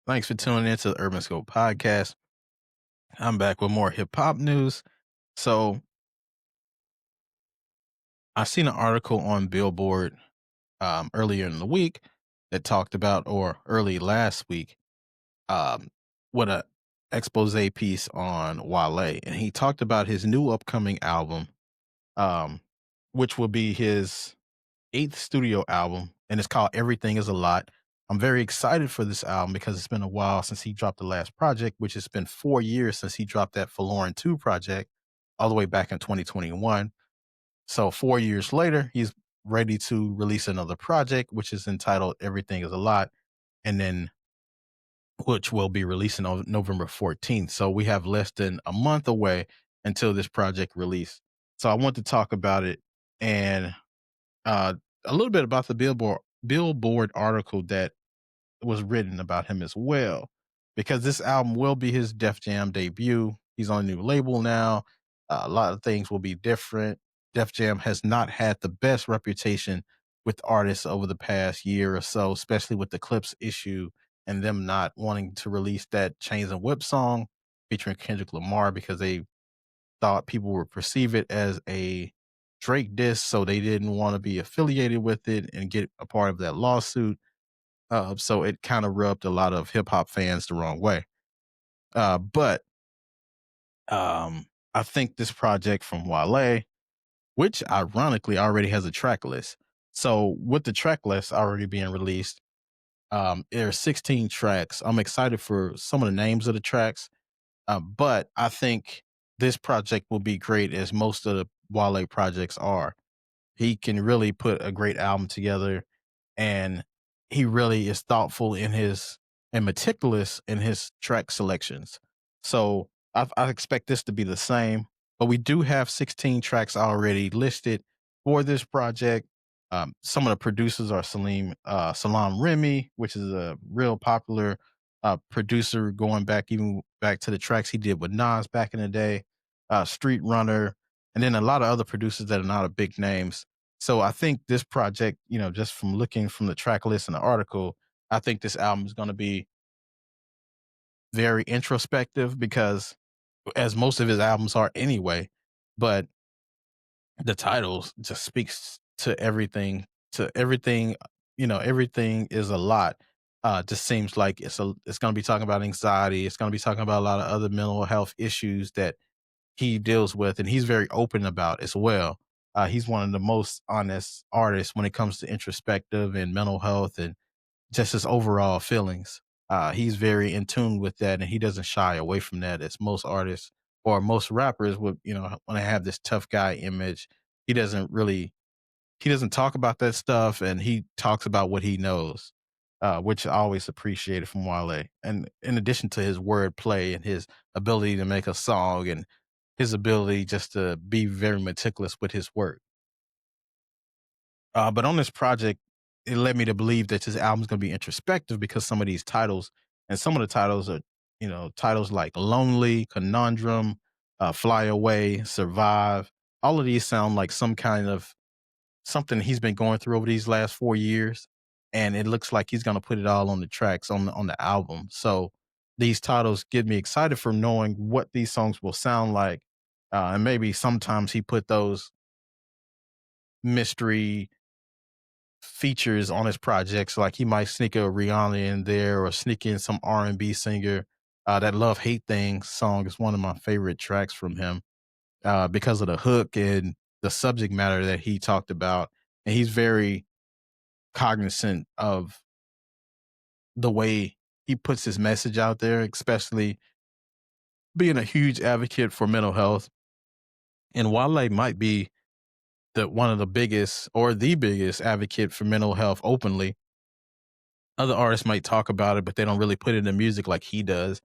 Thanks for tuning into the Urban Scope podcast. I'm back with more hip hop news. So I seen an article on Billboard earlier in the week that talked about, or early last week, um, with a expose piece on Wale, and he talked about his new upcoming album, um, which will be his eighth studio album, and it's called Everything Is a Lot. I'm very excited for this album because it's been a while since he dropped the last project, which has been 4 years since he dropped that Forlorn 2 project, all the way back in 2021. So 4 years later, he's ready to release another project, which is entitled Everything Is a Lot, and then which will be releasing on November 14th. So we have less than a month away until this project release. So I want to talk about it and uh, a little bit about the Billboard article that was written about him as well, because this album will be his Def Jam debut. He's on a new label now. A lot of things will be different. Def Jam has not had the best reputation with artists over the past year or so, especially with the Clips issue and them not wanting to release that Chains and Whip song featuring Kendrick Lamar because they thought people would perceive it as a Drake diss, so they didn't want to be affiliated with it and get a part of that lawsuit. So it kind of rubbed a lot of hip hop fans the wrong way. But I think this project from Wale, which ironically already has a track list. So with the track list already being released, there are 16 tracks. I'm excited for some of the names of the tracks. But I think this project will be great as most of the Wale projects are. He can really put a great album together, and he really is thoughtful in his and meticulous in his track selections. So I expect this to be the same, but we do have 16 tracks already listed for this project. Some of the producers are Salam Remy, which is a real popular producer going back even back to the tracks he did with Nas back in the day, Street Runner, and then a lot of other producers that are not a big names. So I think this project, just from looking from the track list and the article, I think this album is going to be very introspective because as most of his albums are anyway, but the titles just speaks to everything, everything is a lot. Just seems like it's going to be talking about anxiety. It's going to be talking about a lot of other mental health issues that he deals with, and he's very open about as well. He's one of the most honest artists when it comes to introspective and mental health and just his overall feelings. He's very in tune with that, and he doesn't shy away from that as most artists or most rappers would, when they have this tough guy image. He doesn't talk about that stuff, and he talks about what he knows, which I always appreciated from Wale. And in addition to his wordplay and his ability to make a song and his ability just to be very meticulous with his work. But on this project, it led me to believe that this album's going to be introspective because some of these titles, and some of the titles are, titles like Lonely, Conundrum, Fly Away, Survive. All of these sound like some kind of something he's been going through over these last 4 years, and it looks like he's going to put it all on the tracks on the album. So these titles get me excited for knowing what these songs will sound like, and maybe sometimes he put those mystery features on his projects, like he might sneak a Rihanna in there or sneak in some R&B singer. That Love Hate Thing song is one of my favorite tracks from him because of the hook and the subject matter that he talked about. And he's very cognizant of the way he puts his message out there, especially being a huge advocate for mental health. And Wale might be the one of the biggest or the biggest advocate for mental health openly. Other artists might talk about it, but they don't really put it in music like he does.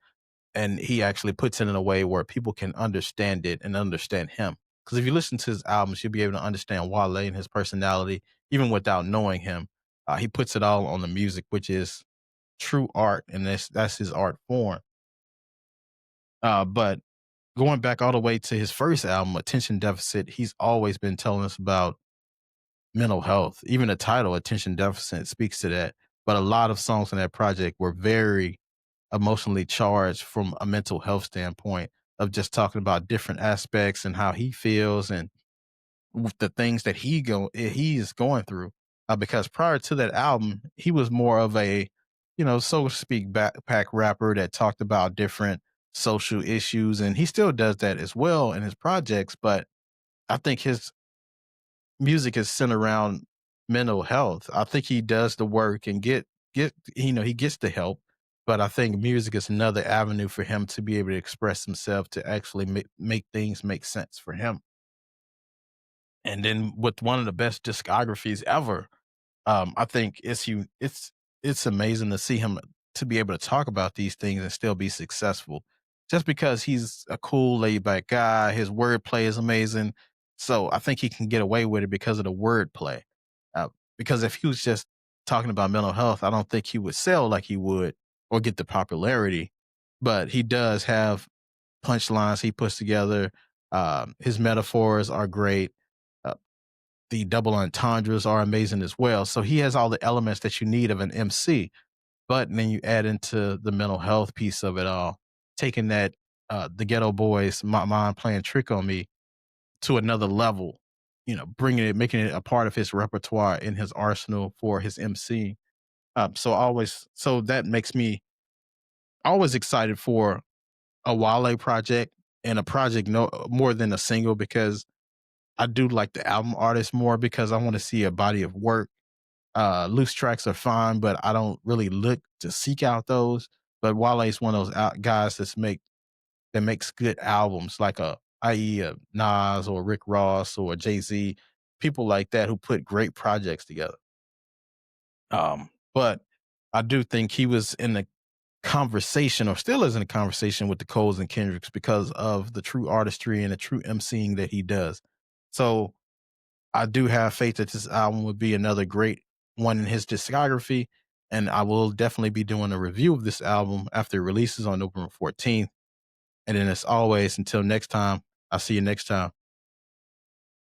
And he actually puts it in a way where people can understand it and understand him. Because if you listen to his albums, you'll be able to understand Wale and his personality, even without knowing him. He puts it all on the music, which is true art, and that's his art form. But going back all the way to his first album, Attention Deficit, he's always been telling us about mental health. Even the title, Attention Deficit, speaks to that. But a lot of songs on that project were very emotionally charged from a mental health standpoint of just talking about different aspects and how he feels and with the things that he is going through. Because prior to that album, he was more of a, so to speak, backpack rapper that talked about different social issues, and he still does that as well in his projects. But I think his music is centered around mental health. I think he does the work and get he gets the help. But I think music is another avenue for him to be able to express himself to actually make things make sense for him. And then with one of the best discographies ever, I think it's amazing to see him to be able to talk about these things and still be successful. Just because he's a cool, laid back guy, his wordplay is amazing. So I think he can get away with it because of the wordplay. Because if he was just talking about mental health, I don't think he would sell like he would or get the popularity. But he does have punchlines he puts together. His metaphors are great. Uh, the double entendres are amazing as well. So he has all the elements that you need of an MC. But then you add into the mental health piece of it all, taking that the Ghetto Boys, my mind playing trick on me to another level. Bringing it, making it a part of his repertoire in his arsenal for his MC. So that makes me always excited for a Wale project and a project no more than a single because I do like the album artist more because I want to see a body of work. Loose tracks are fine, but I don't really look to seek out those. But Wale is one of those guys that makes good albums, like i.e. a Nas or Rick Ross or Jay Z, people like that who put great projects together. But I do think he was in the conversation or still is in a conversation with the Coles and Kendricks because of the true artistry and the true emceeing that he does. So I do have faith that this album would be another great one in his discography. And I will definitely be doing a review of this album after it releases on November 14th. And then as always, until next time, I'll see you next time.